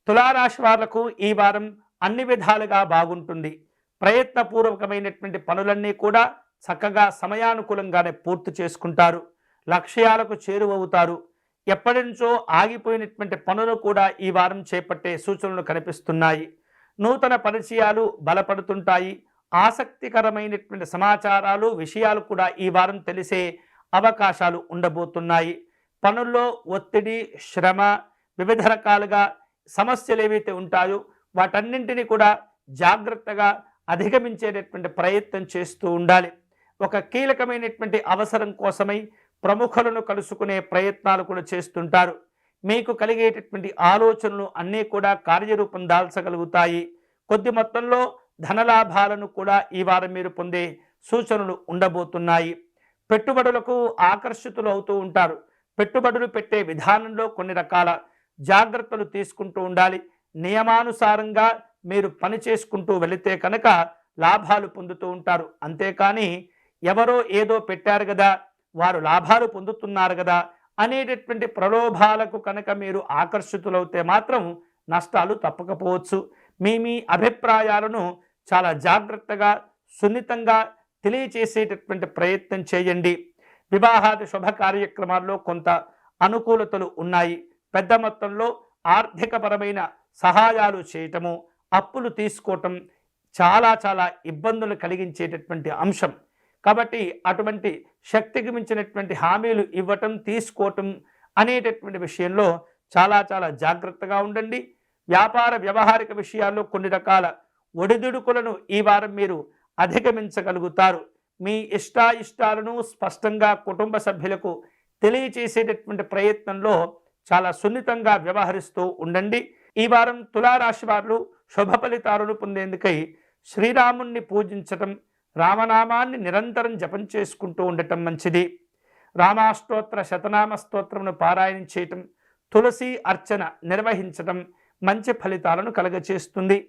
తులారాశి వాళ్లకు ఈ వారం అన్ని విధాలుగా బాగుంటుంది. ప్రయత్నపూర్వకమైనటువంటి పనులన్నీ కూడా చక్కగా సమయానుకూలంగానే పూర్తి చేసుకుంటారు. లక్ష్యాలకు చేరువవుతారు. ఎప్పటి నుంచో ఆగిపోయినటువంటి పనులు కూడా ఈ వారం చేపట్టే సూచనలు కనిపిస్తున్నాయి. నూతన పరిచయాలు బలపడుతుంటాయి. ఆసక్తికరమైనటువంటి సమాచారాలు, విషయాలు కూడా ఈ వారం తెలిసే అవకాశాలు ఉండబోతున్నాయి. పనుల్లో ఒత్తిడి, శ్రమ, వివిధ రకాలుగా సమస్యలు ఏవైతే ఉంటాయో వాటన్నింటినీ కూడా జాగ్రత్తగా అధిగమించేటటువంటి ప్రయత్నం చేస్తూ ఉండాలి. ఒక కీలకమైనటువంటి అవసరం కోసమై ప్రముఖులను కలుసుకునే ప్రయత్నాలు కూడా చేస్తుంటారు. మీకు కలిగేటటువంటి ఆలోచనలు అన్నీ కూడా కార్యరూపం దాల్చగలుగుతాయి. కొద్ది మొత్తంలో ధనలాభాలను కూడా ఈ వారం మీరు పొందే సూచనలు ఉండబోతున్నాయి. పెట్టుబడులకు ఆకర్షితులు అవుతూ ఉంటారు. పెట్టుబడులు పెట్టే విధానంలో కొన్ని రకాల జాగ్రత్తలు తీసుకుంటూ ఉండాలి. నియమానుసారంగా మీరు పని చేసుకుంటూ వెళితే కనుక లాభాలు పొందుతూ ఉంటారు. అంతేకాని ఎవరో ఏదో పెట్టారు కదా, వారు లాభాలు పొందుతున్నారు కదా అనేటటువంటి ప్రలోభాలకు కనుక మీరు ఆకర్షితులవుతే మాత్రం నష్టాలు తప్పకపోవచ్చు. మీ అభిప్రాయాలను చాలా జాగ్రత్తగా, సున్నితంగా తెలియచేసేటటువంటి ప్రయత్నం చేయండి. వివాహాది శుభ కార్యక్రమాల్లో కొంత అనుకూలతలు ఉన్నాయి. పెద్ద మొత్తంలో ఆర్థికపరమైన సహాయాలు చేయటము, అప్పులు తీసుకోవటం చాలా ఇబ్బందులు కలిగించేటటువంటి అంశం. కాబట్టి అటువంటి శక్తికి మించినటువంటి హామీలు ఇవ్వటం, తీసుకోవటం అనేటటువంటి విషయంలో చాలా జాగ్రత్తగా ఉండండి. వ్యాపార వ్యవహారిక విషయాల్లో కొన్ని రకాల ఒడిదుడుకులను ఈ వారం మీరు అధిగమించగలుగుతారు. మీ ఇష్టాలను స్పష్టంగా కుటుంబ సభ్యులకు తెలియచేసేటటువంటి ప్రయత్నంలో చాలా సున్నితంగా వ్యవహరిస్తూ ఉండండి. ఈ వారం తులారాశి వారు శుభ ఫలితాలను పొందేందుకై శ్రీరాముణ్ణి పూజించటం, రామనామాన్ని నిరంతరం జపం చేసుకుంటూ ఉండటం మంచిది. రామాష్టోత్ర శతనామ స్తోత్రమును పారాయణం చేయటం, తులసి అర్చన నిర్వహించటం మంచి ఫలితాలను కలగచేస్తుంది.